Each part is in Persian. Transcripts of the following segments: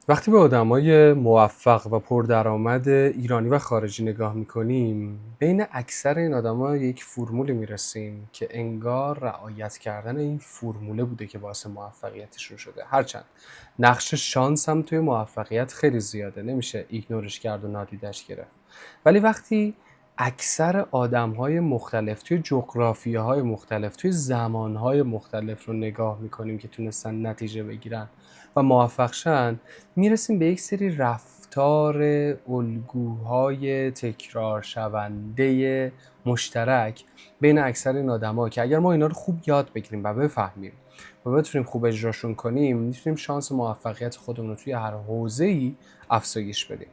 وقتی به آدمای موفق و پردرآمد ایرانی و خارجی نگاه میکنیم، بین اکثر این آدما یک فرمولی میرسیم که انگار رعایت کردن این فرموله بوده که باعث موفقیتشون شده. هرچند نقش شانس هم توی موفقیت خیلی زیاده، نمیشه ایگنورش کرد و نادیدش گرفت. ولی وقتی اکثر آدم‌های مختلف توی جغرافیاهای مختلف، توی زمانهای مختلف رو نگاه میکنیم که تونستن نتیجه بگیرن و موفق شن، میرسیم به یک سری رفتار الگوهای تکرار شونده مشترک بین اکثر این آدما که اگر ما اینا رو خوب یاد بگیریم و بفهمیم و بتونیم خوب اجراشون کنیم، میتونیم شانس موفقیت خودمون رو توی هر حوزه‌ای افزایش بدیم.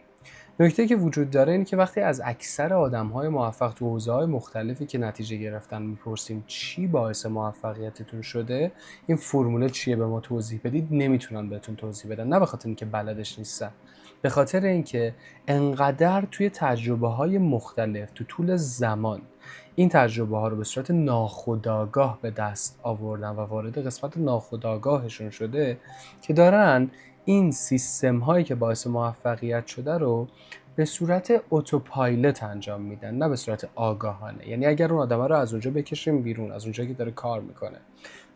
نکته که وجود داره اینه که وقتی از اکثر آدم‌های موفق تو حوزه‌های مختلفی که نتیجه گرفتن میپرسیم چی باعث موفقیتتون شده، این فرموله چیه به ما توضیح بدید، نمیتونن بهتون توضیح بدن. نه به خاطر اینکه بلدش نیستن، به خاطر اینکه انقدر توی تجربه‌های مختلف تو طول زمان این تجربه ها رو به صورت ناخودآگاه به دست آوردن و وارد قسمت ناخودآگاهشون شده که دارن این سیستم هایی که باعث موفقیت شده رو به صورت اتوپایلوت انجام میدن، نه به صورت آگاهانه. یعنی اگر اون آدمه رو از اونجا بکشیم بیرون، از اونجا که داره کار میکنه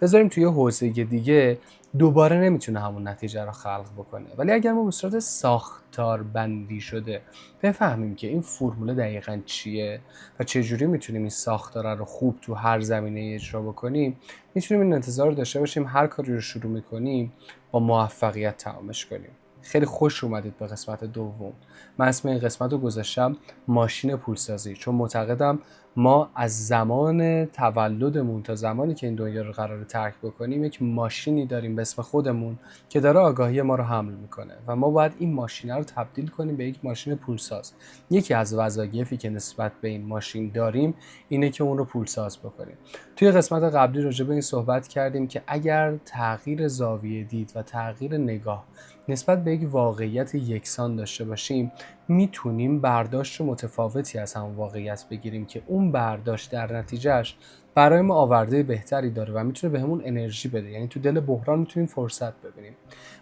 بذاریم توی حوزه دیگه، دوباره نمیتونه همون نتیجه رو خلق بکنه. ولی اگر ما به صورت ساختار بندی شده بفهمیم که این فرموله دقیقاً چیه و چجوری میتونیم این ساختار رو خوب تو هر زمینه اجرا بکنیم، میتونیم این انتظار داشته باشیم هر کاری رو شروع میکنیم با موفقیت تمامش کنیم. خیلی خوش اومدید به قسمت دوم. من اسم این قسمت رو گذاشتم ماشین پولسازی، چون معتقدم ما از زمان تولدمون تا زمانی که این دنیا رو قراره ترک بکنیم یک ماشینی داریم به اسم خودمون که داره آگاهی ما رو حمل میکنه و ما باید این ماشین رو تبدیل کنیم به یک ماشین پولساز. یکی از وظایفی که نسبت به این ماشین داریم اینه که اون رو پولساز بکنیم. توی قسمت قبلی راجع به این صحبت کردیم که اگر تغییر زاویه دید و تغییر نگاه نسبت به یک واقعیت یکسان داشته باشیم، میتونیم برداشت متفاوتی از هم واقعیت بگیریم که اون برداشت در نتیجهش برای ما آورده بهتری داره و میتونه بهمون انرژی بده. یعنی تو دل بحران میتونیم فرصت ببینیم.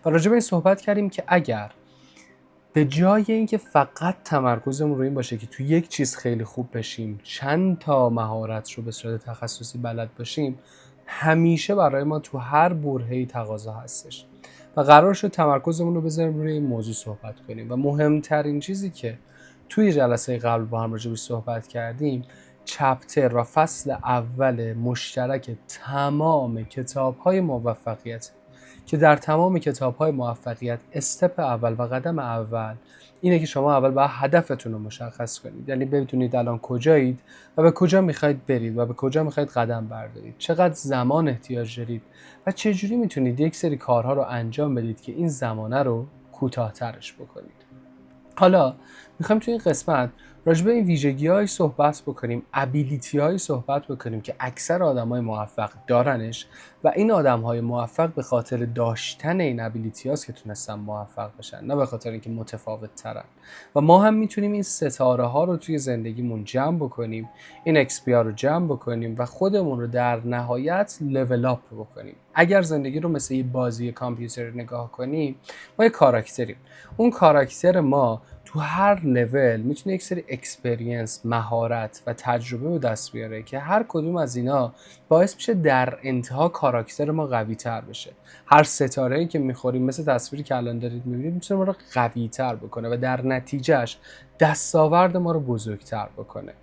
و راجع به این صحبت کردیم که اگر به جای اینکه فقط تمرکزمون روی این باشه که تو یک چیز خیلی خوب بشیم، چند تا مهارت رو به صورت تخصصی بلد باشیم، همیشه برای ما تو هر برهه‌ای تقاضا هستش و قرار شد تمرکزمون رو بذاریم روی این موضوع صحبت کنیم. و مهمترین چیزی که توی جلسه قبل با هم راجع بهش صحبت کردیم، چپتر و فصل اول مشترک تمام کتاب‌های موفقیت، که در تمام کتاب‌های موفقیت استپ اول و قدم اول اینه که شما اول باید هدفتون رو مشخص کنید. یعنی بدونید الان کجایید و به کجا میخواید برید و به کجا میخواید قدم بردارید، چقدر زمان احتیاج دارید و چجوری میتونید یک سری کارها رو انجام بدید که این زمانه رو کوتاه‌ترش بکنید. حالا میخوایم توی این قسمت راجع به این ویژگی‌های صحبت بکنیم، ابیلیتی‌های صحبت بکنیم که اکثر آدم‌های موفق دارنش و این آدم‌های موفق به خاطر داشتن این ابیلیتی‌هاست که تونستن موفق بشن، نه به خاطر اینکه متفاوت ترن. و ما هم میتونیم این ستاره‌ها رو توی زندگیمون جمع بکنیم، این اکسپی رو جمع بکنیم و خودمون رو در نهایت لول اپ بکنیم. اگر زندگی رو مثل یه بازی کامپیوتر نگاه کنیم، ما یه کاراکتریم. اون کاراکتر ما تو هر لول میتونه یک سری اکسپریانس، مهارت و تجربه به دست بیاره که هر کدوم از اینا باعث میشه در انتها کاراکتر ما قوی تر بشه. هر ستاره‌ای که میخوریم، مثل تصویری که الان دارید میبینید، میتونه ما رو قوی تر بکنه و در نتیجهش دستاورد ما رو بزرگتر بکنه.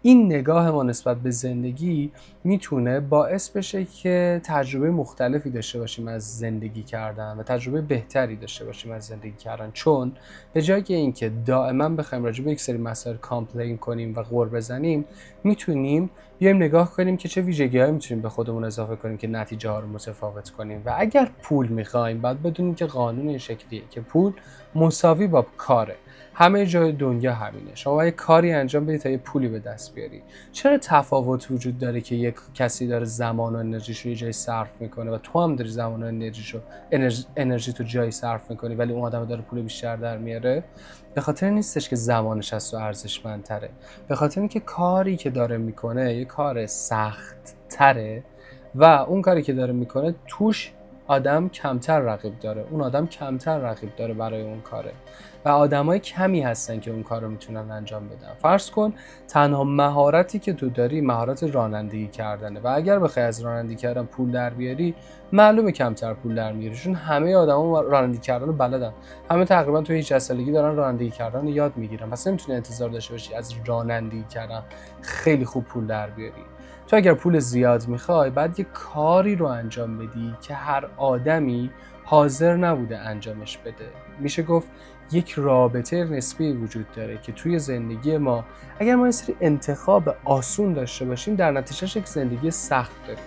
این نگاه ما نسبت به زندگی میتونه باعث بشه که تجربه مختلفی داشته باشیم از زندگی کردن و تجربه بهتری داشته باشیم از زندگی کردن، چون به جای اینکه دائما بخوایم راجع به یک سری مسائل کامپلین کنیم و غر بزنیم، میتونیم بیایم نگاه کنیم که چه ویژگی‌هایی میتونیم به خودمون اضافه کنیم که نتیجه ها رو متفاوت کنیم. و اگر پول میخوایم، بعد بدونیم که قانون این شکلیه که پول مساوی با کاره. همه جای دنیا همینه. شما یه کاری انجام بدید تا یه پولی به دست بیاری. چرا تفاوت وجود داره که یک کسی داره زمان و انرژیشو یه جایی صرف میکنه و تو هم داری زمان و انرژی تو جایی صرف میکنی، ولی اون آدم داره پول بیشتر در میاره؟ به خاطر نیستش که زمانش از تو ارزشمندتره، به خاطر اینکه کاری که داره میکنه یه کار سخت تره و اون کاری که داره میکنه توش آدم کمتر رقیب داره، اون آدم کمتر رقیب داره برای اون کاره و آدمای کمی هستن که اون کارو میتونن انجام بدن. فرض کن تنها مهارتی که تو داری مهارت رانندگی کردنه و اگر بخوای از رانندگی کردن پول در بیاری، معلومه کمتر پول در میاری، چون همه آدما رانندگی کردن رو بلدن. همه تقریبا تو 18 سالگی دارن رانندگی کردن رو یاد میگیرن. پس نمیتونی انتظار داشته باشی از رانندگی کردن خیلی خوب پول در بیاری. تو اگر پول زیاد میخوای، بعد یه کاری رو انجام بدی که هر آدمی حاضر نبوده انجامش بده. میشه گفت یک رابطه نسبی وجود داره که توی زندگی ما اگر ما یه سری انتخاب آسون داشته باشیم، در نتیجهش یک زندگی سخت داریم.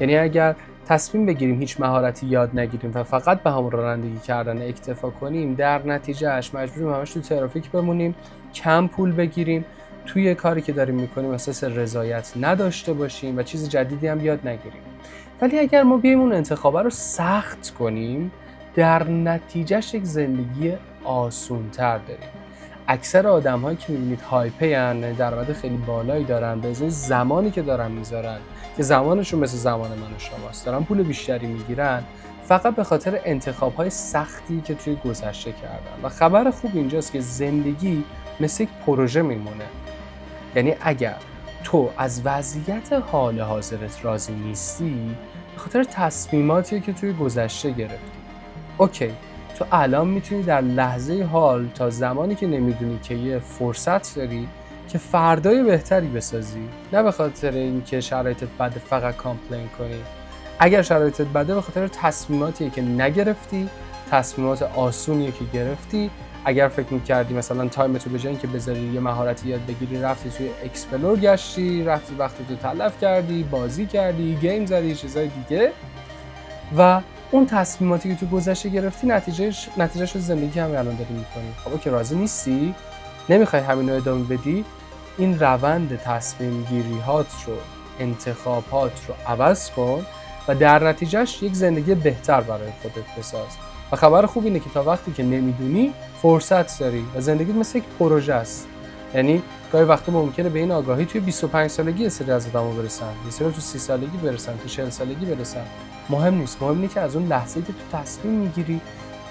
یعنی اگر تصمیم بگیریم هیچ مهارتی یاد نگیریم و فقط به همون رانندگی کردن اکتفا کنیم، در نتیجهش مجبوریم همش تو ترافیک بمونیم، کم پول بگیریم، توی کاری که داریم میکنیم احساس رضایت نداشته باشیم و چیز جدیدی هم یاد نگیریم. ولی اگر ما بیایم اون انتخابه رو سخت کنیم، در نتیجهش یک زندگی آسون‌تر داریم. اکثر آدم‌هایی که می‌بینید هایپه‌این، درآمد خیلی بالایی دارن، به ازای زمانی که دارن میذارن که زمانشون مثل زمان من و شماست، دارن پول بیشتری میگیرن، فقط به خاطر انتخاب‌های سختی که توی گذشته کردن. و خبر خوب اینجاست که زندگی مثل یک پروژه میمونه. یعنی اگر تو از وضعیت حال حاضرت راضی نیستی، به خاطر تصمیماتی که توی گذشته گرفتی. اوکی، تو الان میتونی در لحظه حال تا زمانی که نمیدونی که یه فرصت داری که فردای بهتری بسازی، نه به خاطر اینکه شرایطت بده فقط کامپلین کنی. اگر شرایطت بده به خاطر تصمیماتیه که نگرفتی، تصمیمات آسونیه که گرفتی. اگر فکر می‌کردی مثلا تایمتو به جای اینکه بذاری یه مهارتی یاد بگیری، رفتی توی اکسپلور گشتی، رفتی وقتتو تلف کردی، بازی کردی، گیم زدی، چیزای دیگه، و اون تصمیماتی که تو گذشته گرفتی نتیجهش رو زندگی هم الان داری می‌کنی. خب که راضی نیستی؟ نمیخوای همین رو ادامه بدی؟ این روند تصمیم گیری‌هات رو، انتخابات رو عوض کن و در نتیجهش یک زندگی بهتر برای خودت بساز. و خبر خوب اینه که تا وقتی که نمیدونی فرصت داری و زندگیت مثل یک پروژه است. یعنی گاهی وقتا ممکنه به این آگاهی توی 25 سالگی سری از آدم‌ها برسن، یه سری تو 30 سالگی برسن، تو 40 سالگی برسن. مهم نیست، مهم اینه که از اون لحظه‌ای که تو تصمیم میگیری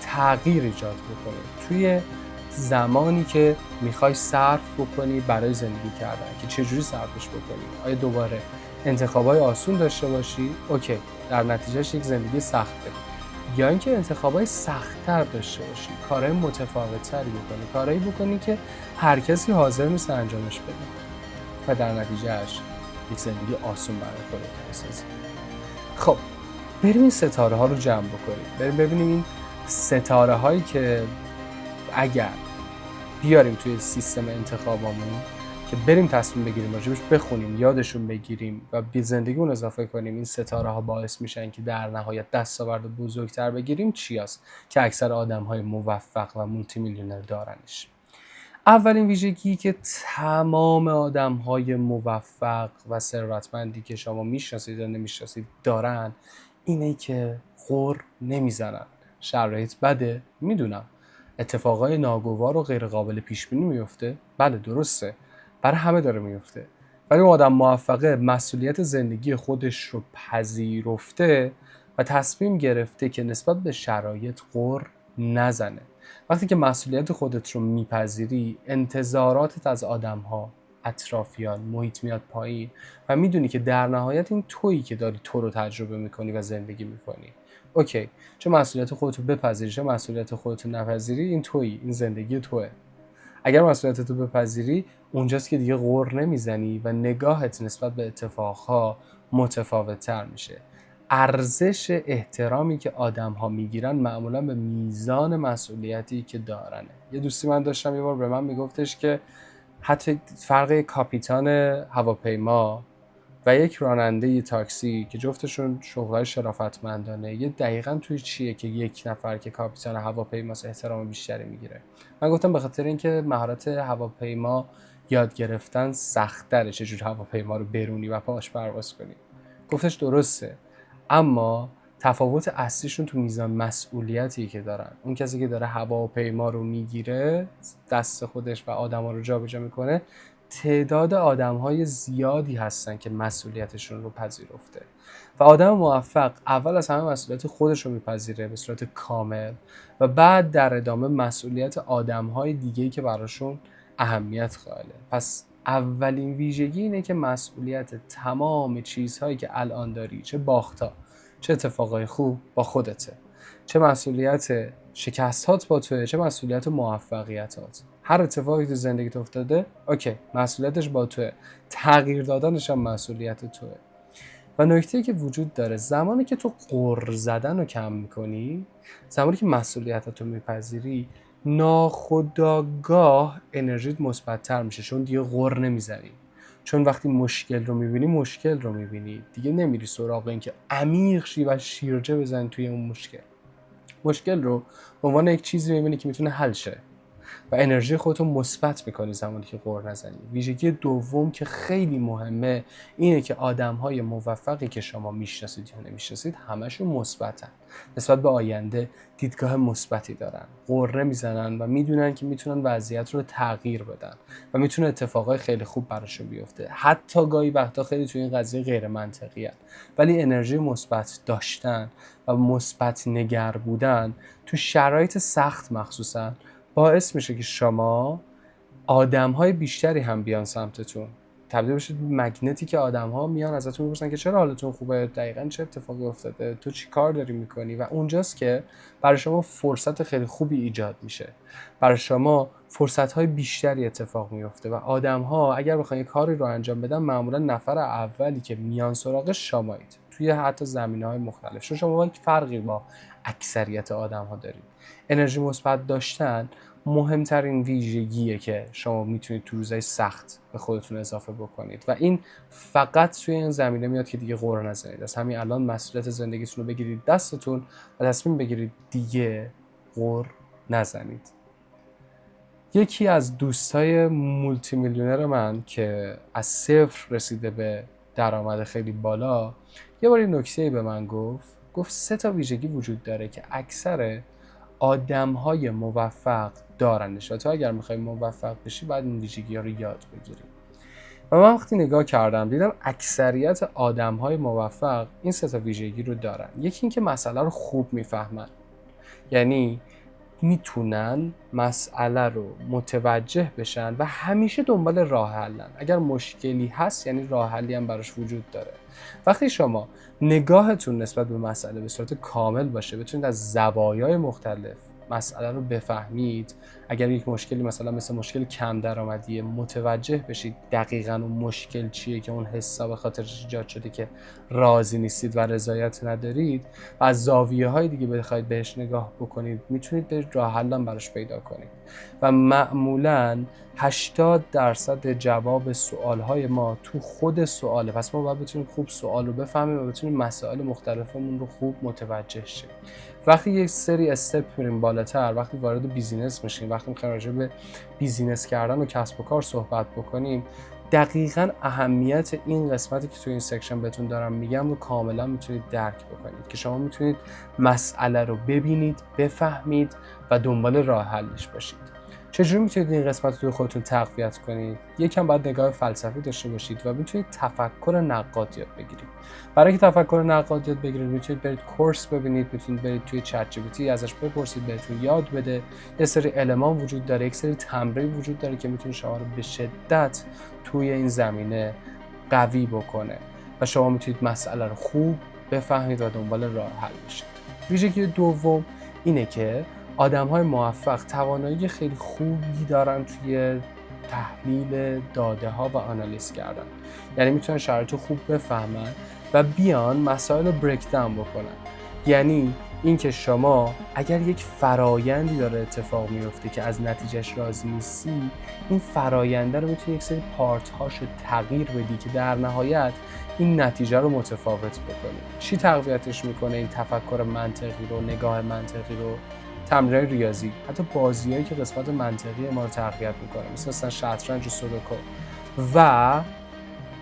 تغییر ایجاد بکنی توی زمانی که میخوای صرف بکنی برای زندگی کردن، که چجوری صرفش بکنی. آیا دوباره انتخابای آسون داشته باشی؟ اوکی، در نتیجهش یک زندگی سخت داری. یا اینکه انتخابای سخت‌تر داشته باشی، کارهای متفاوت‌تری بکنی، کارهایی بکنی که هر کسی حاضر نیست انجامش بده و در نتیجهش یک زندگی آسون برای خودت بسازی. خب بریم این ستاره ها رو جمع بکنیم، بریم ببینیم این ستاره هایی که اگر بیاریم توی سیستم انتخابامون که بریم تصمیم بگیریم، راجبش بخونیم، یادشون بگیریم و به زندگیمون اضافه کنیم، این ستاره ها باعث میشن که در نهایت دستاورد بزرگتر بگیریم. چی هست که اکثر آدم های موفق و مولتی میلیونر دارنش؟ اولین ویژگی که تمام آدم های موفق و ثروتمندی که شما میشناسید یا نمیشناسید دارن، اینه که غر نمیزنن. شرایط بده، میدونم، اتفاقای ناگوار و غیر قابل پیش بینی میفته، بله درسته، برای همه داره میفته، ولی اون آدم موفقه مسئولیت زندگی خودش رو پذیرفته و تصمیم گرفته که نسبت به شرایط غر نزنه. وقتی که مسئولیت خودت رو میپذیری، انتظاراتت از آدم‌ها، اطرافیان، محیط میاد پایین و میدونی که در نهایت این تویی که داری تو رو تجربه میکنی و زندگی میکنی. اوکی، چه مسئولیت خودت رو بپذیری چه مسئولیت خودت رو نپذیری، این تویی، این زندگی توئه. اگر مسئولیتت رو بپذیری، اونجاست که دیگه غر نمیزنی و نگاهت نسبت به اتفاقها متفاوت‌تر میشه. ارزش احترامی که آدم‌ها میگیرن معمولا به میزان مسئولیتی که دارنه. یه دوستی من داشتم یه بار به من میگفتش که حتی فرق کاپیتان هواپیما و یک راننده تاکسی که جفتشون شغلای شرافتمندانه، یه دقیقاً توی چیه که یک نفر که کاپیتان هواپیماست احترام بیشتری میگیره؟ من گفتم به خاطر اینکه مهارت هواپیما یاد گرفتن سخت‌تره، چجور هواپیما رو برونی و پاش پرواز کنی. گفتش درسته، اما تفاوت اصلیشون تو میزان مسئولیتی که دارن. اون کسی که داره هواپیما رو میگیره دست خودش و آدما رو جابجا میکنه، تعداد آدم‌های زیادی هستن که مسئولیتشون رو پذیرفته و آدم موفق اول از همه مسئولیت خودش رو میپذیره به صورت کامل و بعد در ادامه مسئولیت آدم‌های دیگه‌ای که براشون اهمیت قائله. پس اولین ویژگی اینه که مسئولیت تمام چیزهایی که الان داری، چه باخت‌ها، چه اتفاقای خوب، با خودته. چه مسئولیت شکستات با توه، چه مسئولیت موفقیتات. هر اتفاقی تو زندگیت افتاده، اوکی، مسئولیتش با توه. تغییر دادنش هم مسئولیت توه. و نکته‌ای که وجود داره، زمانی که تو غر زدن رو کم میکنی، زمانی که مسئولیتت رو میپذیری، ناخودآگاه انرژیت مثبت‌تر میشه، چون دیگه غر نمیزنی. چون وقتی مشکل رو میبینی، مشکل رو میبینی، دیگه نمیری سراغ این که عمیق شی و شیرجه بزنی توی اون مشکل رو به عنوان یک چیزی میبینی که میتونه حل شه و انرژی خودتو مثبت میکنی زمانی که غر نزنی. ویژگی دوم که خیلی مهمه اینه که آدم‌های موفقی که شما میشناسید یا نمیشناسید همشون مثبتن، نسبت به آینده دیدگاه مثبتی دارن، غر نمیزنن و میدونن که میتونن وضعیت رو تغییر بدن و میتونه اتفاقای خیلی خوب براشون بیفته. حتی گاهی وقتا خیلی توی این قضیه غیر منطقیه، ولی انرژی مثبت داشتن و مثبت نگر بودن تو شرایط سخت مخصوصا باعث میشه که شما آدم‌های بیشتری هم بیان سمتتون، تبدیل بشید به مگنتی که آدم‌ها میان ازتون میپرسن که چرا حالتون خوبه، دقیقاً چه اتفاقی افتاده، تو چی کار داری میکنی، و اونجاست که برای شما فرصت خیلی خوبی ایجاد میشه، برای شما فرصت‌های بیشتری اتفاق میفته و آدم‌ها اگر بخوان کاری رو انجام بدن معمولا نفر اولی که میان سراغ شمایید توی حتی زمینه‌های مختلف، چون شما یک فرقی با اکثریت آدم‌ها دارید. انرژی مثبت داشتن مهمترین ویژگیه که شما میتونید تو روزهای سخت به خودتون اضافه بکنید و این فقط توی این زمینه میاد که دیگه غر نزنید. از همین الان مسئولیت زندگیتون رو بگیرید دستتون و تصمیم بگیرید دیگه غر نزنید. یکی از دوستای مولتی میلیونر من که از صفر رسیده به درآمد خیلی بالا یه بار این نکته‌ای به من گفت 3 تا ویژگی وجود داره که اکثر آدم‌های موفق دارنش و تو اگر می‌خوای موفق بشی باید این ویژگی‌ها رو یاد بگیری. و من وقتی نگاه کردم دیدم اکثریت آدم‌های موفق این 3 تا ویژگی رو دارن. یکی این که مسئله رو خوب میفهمن، یعنی میتونن مسئله رو متوجه بشن و همیشه دنبال راه حلن. اگر مشکلی هست یعنی راه حلی هم براش وجود داره. وقتی شما نگاهتون نسبت به مسئله به صورت کامل باشه، بتونید از زوایای مختلف مسئله رو بفهمید، اگر یک مشکلی مثلا مثل مشکل کم درآمدی متوجه بشید دقیقاً اون مشکل چیه که اون حسا به خاطرش ایجاد شده که راضی نیستید و رضایت ندارید و از زاویه‌های دیگه بخواید بهش نگاه بکنید، میتونید به راه حل هم براش پیدا کنید و معمولاً 80% جواب سوال‌های ما تو خود سواله. پس ما باید بتونیم خوب سوال رو بفهمیم و بتونیم مسائل مختلفمون رو خوب متوجه شیم. وقتی یک سری استپ میریم بالاتر، وقتی وارد بیزینس میشیم، وقتی میخوایم راجع به بیزینس کردن و کسب و کار صحبت بکنیم، دقیقاً اهمیت این قسمتی که توی این سکشن بهتون دارم میگم رو کاملا میتونید درک بکنید که شما میتونید مسئله رو ببینید، بفهمید و دنبال راه حلش باشید. چجوری میتونید این قسمت رو توی خودتون تقویت کنید؟ یکم باید نگاه فلسفی داشته باشید و میتونید تفکر نقاد یاد بگیرید. برای اینکه تفکر نقاد یاد بگیرید میتونید برید کورس ببینید، میتونید برید توی چت جی پی تی ازش بپرسید بهتون یاد بده. یه سری المان وجود داره، یک سری تمرین وجود داره که میتونه شما رو به شدت توی این زمینه قوی بکنه و شما میتونید مسئله رو خوب بفهمید و دنبال راه حل بشید. ویژگی دوم اینه که آدم‌های موفق توانایی خیلی خوبی دارن توی تحلیل داده‌ها و آنالیز کردن. یعنی میتونن شرایط رو خوب بفهمن و بیان مسائل رو بریک داون بکنن. یعنی اینکه شما اگر یک فرایندی داره اتفاق میفته که از نتیجهش راضی نیستی، این فراینده رو میتونی یک سری پارت‌هاش رو تغییر بدی که در نهایت این نتیجه رو متفاوت بکنه. چی تقویتش میکنه؟ این تفکر منطقی رو، نگاه منطقی رو، تمرین ریاضی، حتی بازیایی که قسمت منطقی ما رو تقویت میکنه مثلا شطرنج و سودوکو، و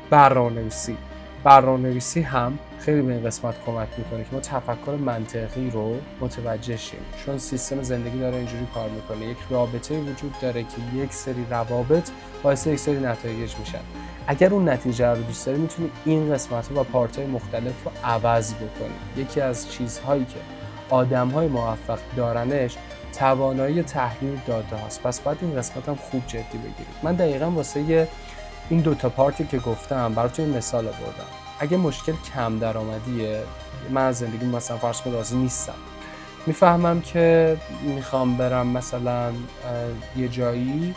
برنامه‌نویسی. برنامه‌نویسی هم خیلی به این قسمت کمک میکنه که ما تفکر منطقی رو متوجه شیم، چون سیستم زندگی داره اینجوری کار میکنه. یک رابطه وجود داره که یک سری روابط باعث یک سری نتایج میشن. اگر اون نتیجه رو دوست داری میتونی این قسمت‌ها و پارت‌های مختلف رو عوض بکنی. یکی از چیزهایی که آدم‌های موفق دارنش توانایی تحلیل داده هاست. پس باید این قسمت هم خوب جدی بگیرید. من دقیقاً واسه این دوتا پارتی که گفتم براتون این مثال آوردم. اگه مشکل کم درآمدیه، من از زندگی مثلا فرض کن راضی نیستم، میفهمم که میخوام برم مثلا یه جایی،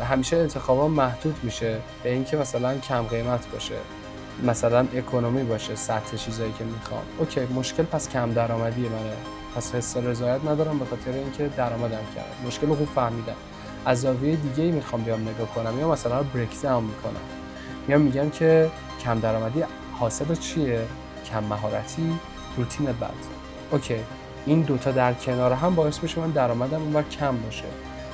همیشه انتخابام محدود میشه به اینکه مثلا کم قیمت باشه، مثلا اکونومی باشه، سطح چیزایی که میخوام. اوکی، مشکل پس کم درآمدیه منه، پس حس رضایت ندارم به خاطر اینکه درآمدم کمه. مشکل رو خوب فهمیدم، از زاویه دیگه ای میخوام بیام نگاه کنم، یا مثلا رو بریک داون میکنم، میگم که کم درآمدی حاصل چیه؟ کم مهارتی، روتین بد. اوکی، این دوتا در کنار هم باعث میشه من درآمدم اونور کم باشه.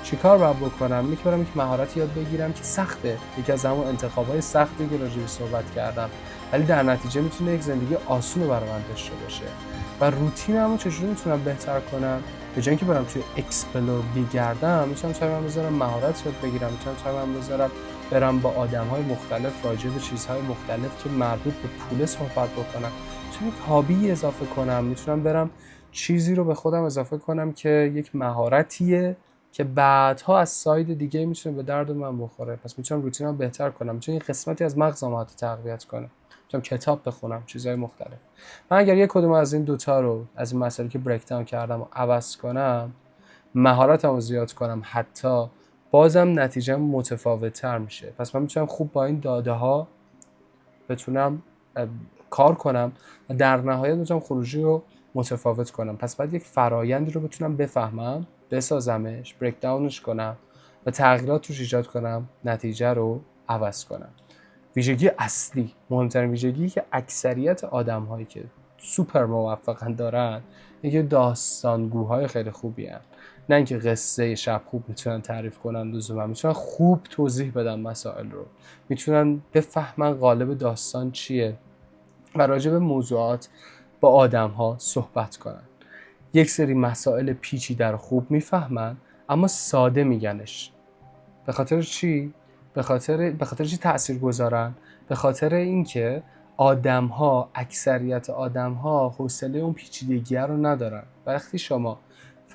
چیکار باید بکنم؟ برم یک مهارت یاد بگیرم که سخته، یکی از همون انتخابای سختی که راجع بهش صحبت کردم، ولی در نتیجه میتونه یک زندگی آسون برای من داشته باشه. و روتینمو چجوری میتونم بهتر کنم؟ به جای اینکه برم توی اکسپلور بگردم، میتونم تایمم بذارم مهارت یاد بگیرم، میتونم تایمم بذارم برم با آدم‌های مختلف راجع به چیزهای مختلف که مربوط به پول صحبت بکنم، میتونم یک هابی اضافه کنم، میتونم برم چیزی رو به خودم اضافه کنم که یک مهارتیه که بعدها از ساید دیگه میتونه به درد من بخوره. پس میتونم روتینم بهتر کنم، میتونم یک قسمتی از مغزم رو تقویت کنم، میتونم کتاب بخونم، چیزهای مختلف. من اگر یک کدوم از این دوتا رو، از این مسائلی که بریک داون کردم، عوض کنم، مهارتم رو زیاد کنم، حتی بازم نتیجه متفاوت‌تر میشه. پس من میتونم خوب با این داده ها بتونم کار کنم و در نهایت میتونم خروجی رو متفاوت کنم. پس باید یک فرایندی رو بتونم بفهمم، بسازمش، بریک داونش کنم و تغییرات توش ایجاد کنم، نتیجه رو عوض کنم. ویژگی اصلی، مهمترین ویژگی که اکثریت آدم هایی که سوپر موفقن دارن، اینکه داستانگوهای خیلی خوبی هن. نه اینکه قصه شب خوب میتونن تعریف کنن لزوما، میتونن خوب توضیح بدن مسائل رو، میتونن بفهمن قالب داستان چیه و راجع به موضوعات با آدم ها صحبت کنن. یک سری مسائل پیچیده رو خوب میفهمن اما ساده میگنش. به خاطر چی؟ به خاطر چی تأثیر گذارن؟ به خاطر اینکه آدم‌ها، اکثریت آدم‌ها حوصله اون پیچیدگی رو ندارن. وقتی شما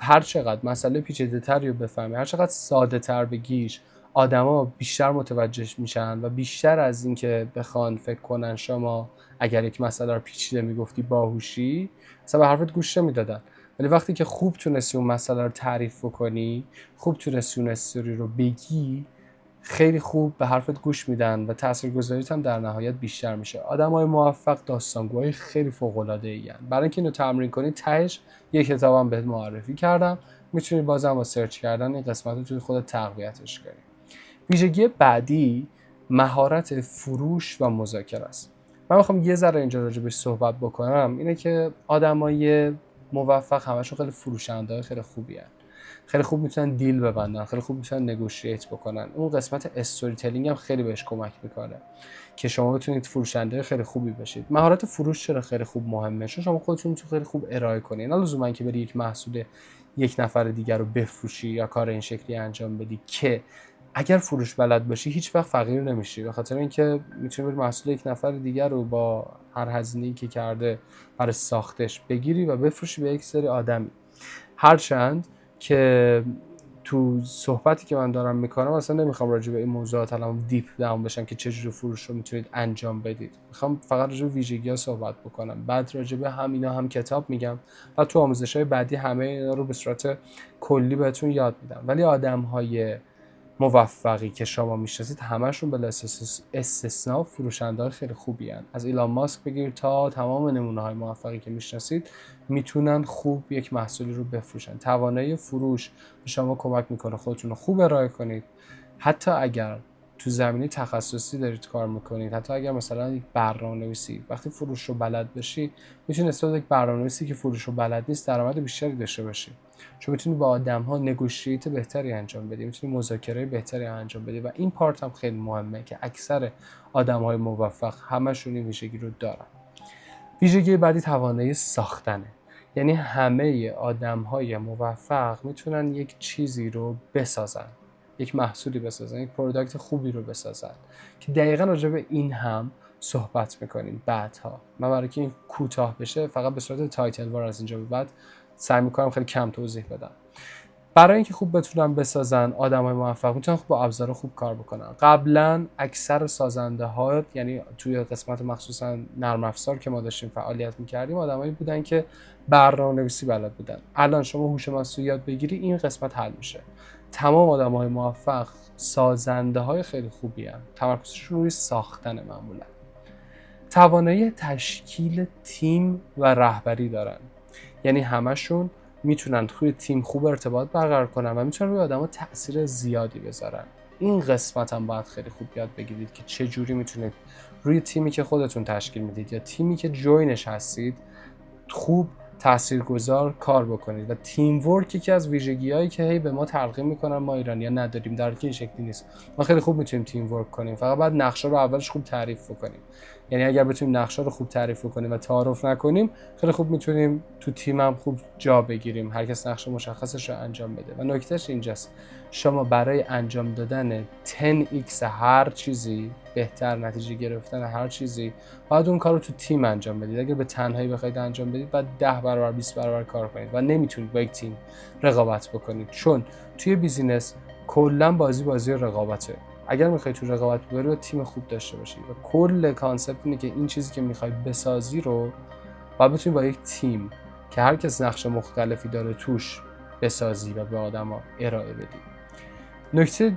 هر چقدر مسئله پیچیده‌تری رو بفهمی، هر چقدر ساده‌تر بگیش، آدما بیشتر متوجه میشن و بیشتر از اینکه بخوان فکر کنن شما اگر یک مسئله رو پیچیده میگفتی باهوشی، اصلا به حرفت گوش نمیدادن. ولی وقتی که خوب تونستی اون مسئله رو تعریف بکنی، خوب تونستی اون استوری رو بگی، خیلی خوب به حرفت گوش میدن و تاثیرگذاریت هم در نهایت بیشتر میشه. آدمای موفق داستانگوهای خیلی فوق العاده ایان. برای اینکه اینو تمرین کنی، تهش یک کتابم بهت معرفی کردم، میتونی بازم با سرچ کردن این قسمت رو توی خودت تقویتش کنی. ویژگی بعدی مهارت فروش و مذاکره است. من میخوام یه ذره اینجا راجع بهش صحبت بکنم. اینه که آدمای موفق همشون خیلی فروشنده‌های خیلی خوبی هستن. خیلی خوب میتونن دیل ببندن، خیلی خوب میتونن نگوشییت بکنن. اون قسمت استوری تلینگ هم خیلی بهش کمک میکنه که شما بتونید فروشنده خیلی خوبی بشید. مهارت فروش چرا خیلی خوب مهمه؟ چون شما خودتون میتونید خیلی خوب ارائه کنید، نه لزوما که بری یک محصول یک نفر دیگر رو بفروشی یا کار این شکلی انجام بدی، که اگر فروش بلد باشی هیچ وقت فقیر نمیشی، به خاطر اینکه میتونی بری محصول یک نفر دیگر رو با هر هزینه‌ای که کرده برای ساختش بگیری و بفروشی به یک سری آدمی. هرچند که تو صحبتی که من دارم میکنم اصلا نمیخوام راجع به این موضوعات الان دیپ داون بشم که چجوری فروش رو میتونید انجام بدید. میخوام فقط راجع به ویژگی‌ها صحبت بکنم، بعد راجع به همینا هم کتاب میگم و تو آموزش‌های بعدی همه اینا رو به صورت کلی بهتون یاد میدم. ولی آدم‌های موفقی که شما میشناسید همشون بلا استثناء فروشنده‌های خیلی خوبی هستند. از ایلان ماسک بگیر تا تمام نمونه‌های موفقی که میشناسید میتونن خوب یک محصولی رو بفروشن. توانایی فروش به شما کمک میکنه خودتون رو خوب ارائه کنید. حتی اگر تو زمینه تخصصی دارید کار میکنید، حتی اگر مثلا یک برنامه‌نویسی، وقتی فروش رو بلد بشی میتونید نسبت به یک برنامه‌نویسی که فروش رو بلد نیست درآمد بیشتری داشته باشید. شما میتونی با آدم‌ها نگوشیت بهتری انجام بدی، میتونی مذاکره بهتری انجام بدی و این پارت هم خیلی مهمه که اکثر آدم‌های موفق همشون این ویژگی رو دارن. ویژگی بعدی توانایی ساختنه. یعنی همه آدم‌های موفق میتونن یک چیزی رو بسازن، یک محصولی بسازن، یک پروداکت خوبی رو بسازن که دقیقاً راجع به این هم صحبت میکنیم بعدها. من برای که این کوتاه بشه فقط به صورت تایتل وار از اینجا به بعد سعی میکنم خیلی کم توضیح بدم. برای اینکه خوب بتونن بسازن، آدمای موفق میتونن خوب با ابزار خوب کار بکنن. قبلا اکثر سازنده ها، یعنی توی قسمت مخصوصا نرم افزار که ما داشتیم فعالیت میکردیم، آدمایی بودن که برنامه‌نویسی بلد بودن. الان شما هوش مصنوعی یاد بگیری این قسمت حل میشه. تمام آدمای موفق سازنده های خیلی خوبی هستند. تمرکزشون روی ساختن معمولا. توانایی تشکیل تیم و رهبری دارن. یعنی همشون میتونن توی تیم خوب ارتباط برقرار کنن و میتونن روی آدما تأثیر زیادی بذارن. این قسمت هم باید خیلی خوب یاد بگیرید که چه جوری میتونید روی تیمی که خودتون تشکیل میدید یا تیمی که جوینش هستید خوب تاثیرگذار کار بکنید. و تیم ورک یکی از ویژگی‌هایی که هی به ما تلقین میکنن ما ایرانی‌ها نداریم، در حالی که این شکلی نیست. ما خیلی خوب میتونیم تیم ورک کنیم، فقط باید نقشه رو اولش خوب تعریف کنیم. یعنی اگر بتونیم نقشه رو خوب تعریف کنیم و تعارف نکنیم، خیلی خوب میتونیم تو تیم هم خوب جا بگیریم، هر کس نقشه مشخصش رو انجام بده. و نکتهش اینجاست، شما برای انجام دادن 10x هر چیزی، بهتر نتیجه گرفتن هر چیزی، باید اون کار رو تو تیم انجام بدید. اگه به تنهایی بخواید انجام بدید، باید 10 برابر 20 برابر کار کنید و نمیتونید با یک تیم رقابت بکنید، چون توی بیزینس کلا بازی رقابته. اگر میخوای تو رقابت ببری، باید تیم خوب داشته باشی و کل کانسپت اینه که این چیزی که میخوای بسازی رو باید بتونی با یک تیم که هر کس نقش مختلفی داره توش بسازی و به آدما ارائه بدی. نکته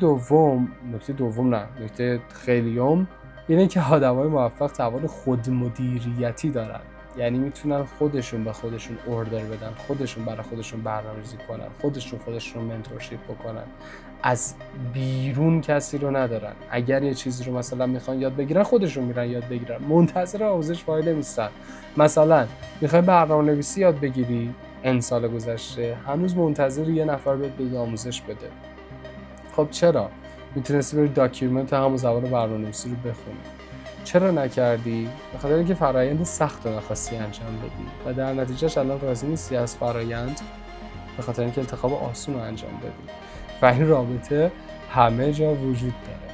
خیلیوم اینه که آدمای موفق توان خودمدیریتی دارن. یعنی میتونن خودشون به خودشون اوردر بدن، خودشون برای خودشون برنامه‌ریزی کنن، خودشون منتورشیپ بکنن، از بیرون کسی رو ندارن. اگر یه چیزی رو مثلا میخوان یاد بگیرن، خودشون میرن یاد بگیرن، منتظر آموزش وای نمیستن. مثلا میخوای برنامه‌نویسی یاد بگیری، این سال گذشته هنوز منتظر یه نفر بهت آموزش بده. خب چرا؟ میتونستی بری داکیومنت همون زبان برنامه‌نویسی رو بخونی. چرا نکردی؟ به خاطر اینکه فرایند سخت رو نخواستی انجام بدی و در نتیجهش الان راضی نیستی از فرایند، به خاطر اینکه انتخاب آسون رو انجام دادی. و این رابطه همه جا وجود داره.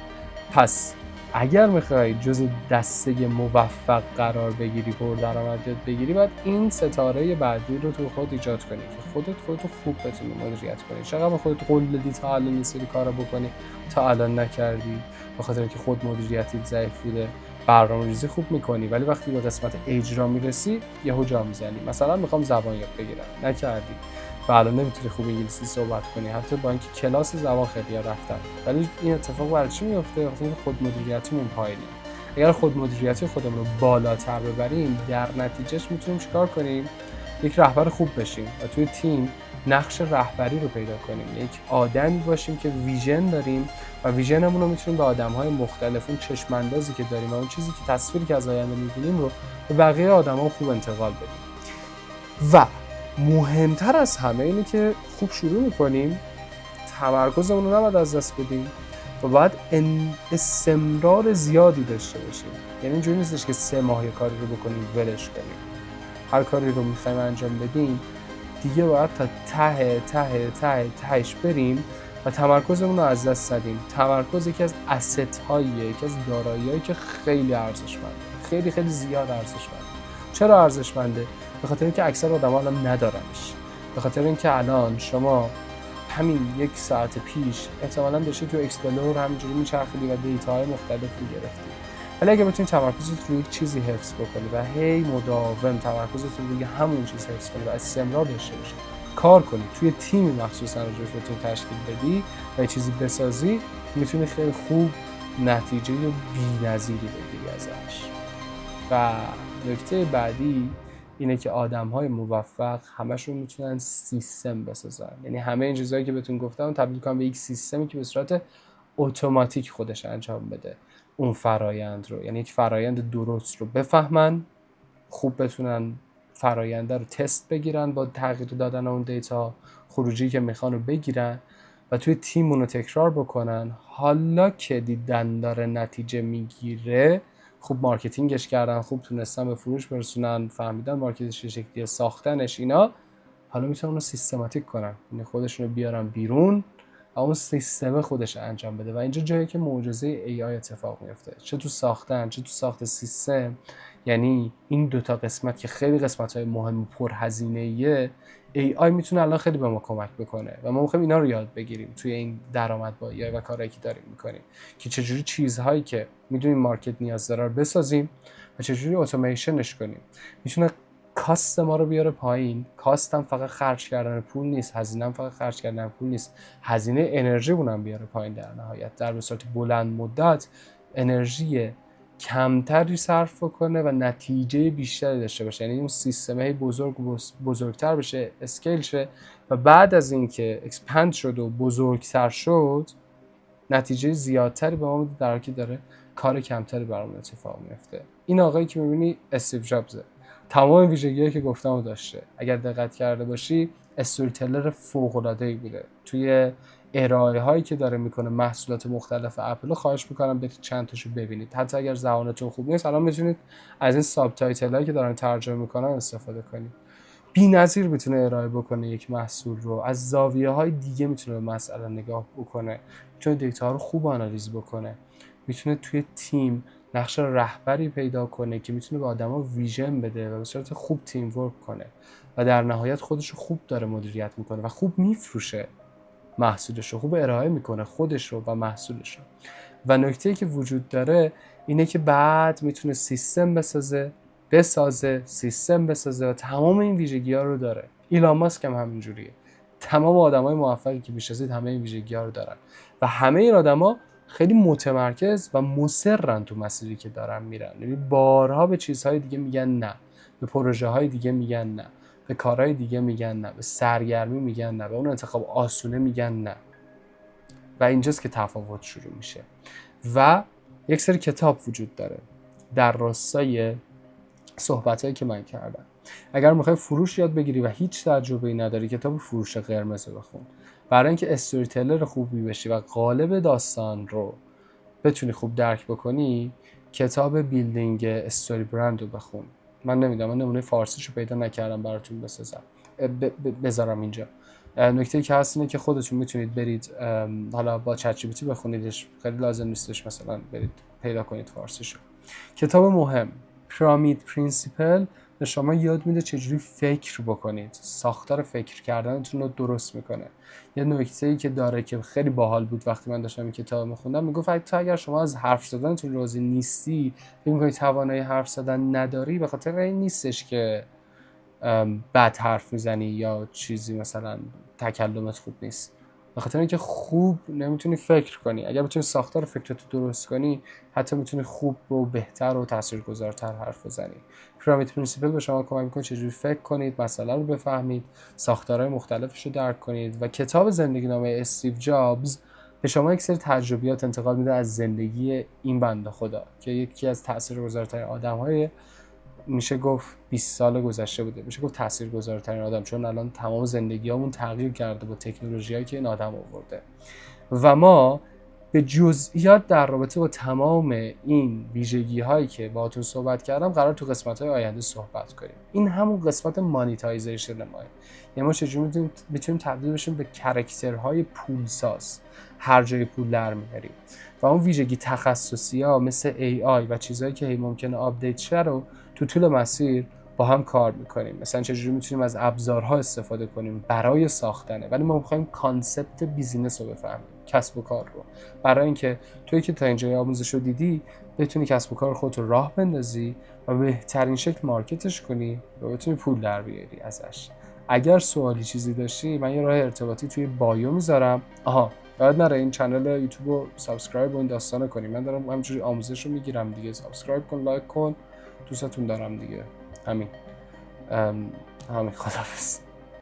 پس اگر میخوای جز دسته موفق قرار بگیری، پردرآمدیت بگیری، باید این ستاره بعدی رو تو خود ایجاد کنی که خودت خوب بتونی مدیریت کنی. چقدر به خودت قول دادی تا الان این سری کارا بکنی، تا الان نکردی، به خاطر اینکه خود مدیریتیت ضعیف بوده. برنامه‌ریزی خوب میکنی ولی وقتی به قسمت اجرا میرسی یهو جا میزنی. مثلا میخوام زبان یاد بگیرم، نکردی و الان نمیتونی خوب انگلیسی صحبت کنی، حتی با اینکه کلاس زبان خیلی رفتن. ولی این اتفاق برای چی میفته؟ وقتی خود مدیریتیمون پایینه. اگر خود مدیریتی خودمون رو بالاتر ببریم، در نتیجهش میتونیم چیکار کنیم؟ یک رهبر خوب بشیم و توی تیم نقش رهبری رو پیدا کنیم. یک آدمی باشیم که ویژن داریم و ویژنمون رو میتونیم به آدم‌های مختلف، اون چشم اندازی که داریم و اون چیزی که تصویری که از آینده می‌بینیم رو به بقیه آدم‌ها خوب انتقال بدیم. و مهمتر از همه اینه که خوب شروع میکنیم، تمرکزمون رو نباید از دست بدیم و باید استمرار زیادی داشته باشیم. یعنی اینجوری نیستش که 3 ماه کاری رو بکنیم ولش کنیم. هر کاری رو میخوایم انجام بدیم دیگه باید تا تهش بریم و تمرکزمون رو از دست ندیم. تمرکز یکی از اسست هاییه، یکی از دارایی‌هایی که خیلی ارزشمنده، خیلی خیلی زیاد ارزشمنده. چرا ارزشمنده؟ به خاطر اینکه اکثر آدم‌ها الان ندارنش. به خاطر اینکه الان شما همین 1 ساعت پیش احتمالاً داشتی تو اکسپلور همینجوری میچرخیدی و دیتاهای مختلفی گرفتی. ولی اگه بتونی تمرکزت روی یک چیزی حفظ بکنی و هی مداوم تمرکزت روی همون چیز حفظ کنی و استمرار داشته باشی، کار کنی، توی تیمی مخصوصا رو بتونی تشکیل بدی و یه چیزی بسازی، میتونی خیلی خوب نتیجه بی‌نظیری بگیری ازش. و نکته بعدی اینه که آدم‌های موفق همشون میتونن سیستم بسازن. یعنی همه این چیزایی که بهتون گفتم تبدیل کنن به یک سیستمی که به صورت اتوماتیک خودش انجام بده اون فرایند رو. یعنی یک فرایند درست رو بفهمن، خوب بتونن فراینده رو تست بگیرن، با تغییر دادن اون دیتا خروجی که میخوان رو بگیرن و توی تیم اون رو تکرار بکنن. حالا که دیدن داره نتیجه میگیره، خوب مارکتینگش کردن، خوب تونستن به فروش برسونن، فهمیدن مارکتش چه شکلیه، ساختنش اینا، حالا میتونن اون رو سیستماتیک کنن، یعنی خودشون رو بیارن بیرون و اون سیستم خودش انجام بده. و اینجا جایی که معجزه AI اتفاق میفته، چه تو ساختن چه تو ساخت سیستم. یعنی این دوتا قسمت که خیلی قسمت‌های مهم و پرهزینه‌ایه، AI میتونه الان خیلی به ما کمک بکنه و ما می‌خوایم اینا رو یاد بگیریم توی این درآمد با AI و کارهایی که داریم می‌کنیم، که چجوری چیزهایی که میدونیم مارکت نیاز داره رو بسازیم و چجوری اتوماسیونش کنیم. میتونه کاست ما رو بیاره پایین. کاست هم فقط خرج کردن پول نیست، هزینه هم فقط خرج کردن پول نیست، هزینه انرژی هم بیاره پایین. در نهایت در به صورت بلند مدت انرژی کمتری صرف کنه و نتیجه بیشتری داشته باشه، یعنی اون سیستمه بزرگتر بشه، اسکیل شه و بعد از اینکه اکسپند شد و بزرگتر شد نتیجه زیادتری به ما میده، در حالی که داره کار کمتری برامون اتفاق میفته. این آقایی که میبینی استیو جابزه، تمام ویژگی‌هایی که گفتم رو داشته. اگر دقت کرده باشی استوری تلر فوق‌العاده‌ای بوده. توی ارائه هایی که داره میکنه محصولات مختلف اپل رو، خواهش میکنم برید چند تاشو ببینید. حتی اگر زبانتون خوب نیست الان میتونید از این ساب تایتل هایی که دارن ترجمه میکنن استفاده کنید. بی‌نظیر میتونه ارائه بکنه یک محصول رو، از زاویه‌های دیگه میتونه به مسئله نگاه بکنه، میتونه دیتا رو خوب آنالیز بکنه، میتونه توی تیم نقش رهبری پیدا کنه که میتونه به آدما ویژن بده و به صورت خوب تیم ورک کنه و در نهایت خودش رو خوب داره مدیریت میکنه و خوب میفروشه، محصولش رو خوب ارائه میکنه، خودش رو و محصولش رو. و نکته‌ای که وجود داره اینه که بعد میتونه سیستم بسازه و تمام این ویژگی‌ها رو داره. ایلان ماسک هم همینجوریه. تمام آدمای موفقی که میشناسید همه این ویژگی‌ها رو دارن و همه این آدما خیلی متمرکز و مصرن تو مسیری که دارن میرن. یعنی بارها به چیزهای دیگه میگن نه، به پروژه‌های دیگه میگن نه، به کارهای دیگه میگن نه، به سرگرمی میگن نه، به اون انتخاب آسونه میگن نه. و اینجاست که تفاوت شروع میشه. و یک سری کتاب وجود داره در راستای صحبتایی که من کردم. اگر میخوای فروش یاد بگیری و هیچ تجربه‌ای نداری، کتاب فروش قرمز رو بخون. برای اینکه استوری تلر خوبی بشی و قالب داستان رو بتونی خوب درک بکنی، کتاب بیلدینگ استوری برند رو بخون. من نمیدونم، من نمونه فارسیشو پیدا نکردم براتون بسازم بذارم اینجا. نکته که هست اینه که خودتون میتونید برید حالا با چت جی پی تی بخونیدش، خیلی لازم نیستش مثلا برید پیدا کنید فارسیشو. کتاب مهم پیرامید پرینسیپل به شما یاد میده چجوری فکر بکنید، ساختار فکر کردنتون رو درست میکنه. یه نکته‌ای که داره که خیلی باحال بود وقتی من داشتم این کتاب میخوندم، میگفت تو اگر شما از حرف زدنتون راضی نیستی، فکر می‌کنی توانایی حرف زدن نداری، به خاطر این نیستش که بد حرف میزنی یا چیزی مثلا تکلمت خوب نیست، به خاطر اینکه خوب نمیتونی فکر کنی. اگر بتونی ساختار فکرتو درست کنی، حتی میتونی خوب و بهتر و تاثیرگذارتر حرف بزنی. پیرامید پرینسیپل به شما کمک میکنه چجوری فکر کنید، مسئله رو بفهمید، ساختارهای مختلفش رو درک کنید. و کتاب زندگی نامه استیو جابز به شما یک سری تجربیات انتقال میده از زندگی این بنده خدا که یکی از تاثیرگذارترین آدم‌های میشه گفت 20 سال گذشته بوده، میشه گفت تاثیرگذارترین آدم، چون الان تمام زندگیامون تغییر کرده با تکنولوژیایی که این آدم آورده و ما به جزئیات در رابطه با تمام این ویژگی هایی که باهاتون صحبت کردم قرار تو قسمت های آینده صحبت کنیم. این همون قسمت مانیتایزیشن ماه، یعنی ما چجوری میتونیم تبدیل بشیم به کاراکترهای پولساز، هر جای پول در میاریم و اون ویژگی تخصصی ها مثل AI و چیزهایی که ممکنه آپدیت شه رو تو طول مسیر با هم کار میکنیم. مثلا چجوری میتونیم از ابزارها استفاده کنیم برای ساختنه، ولی ما میخوایم کانسپت بیزینس رو بفهمیم، کسب و کار رو، برای اینکه توی که تا اینجای آموزش رو دیدی بتونی کسب و کار خودت رو راه بندازی و بهترین شکل مارکتش کنی و بتونی پول در بیاری ازش. اگر سوالی چیزی داشتی، من یه راه ارتباطی توی بایو میذارم. یاد نره این کانال یوتیوب رو سابسکرایب و این داستانا کنی. من دارم همینجوری آموزش رو میگیرم دیگه. سابسکرایب کن، لایک کن، دوستتون دارم دیگه. همین خداحافظ.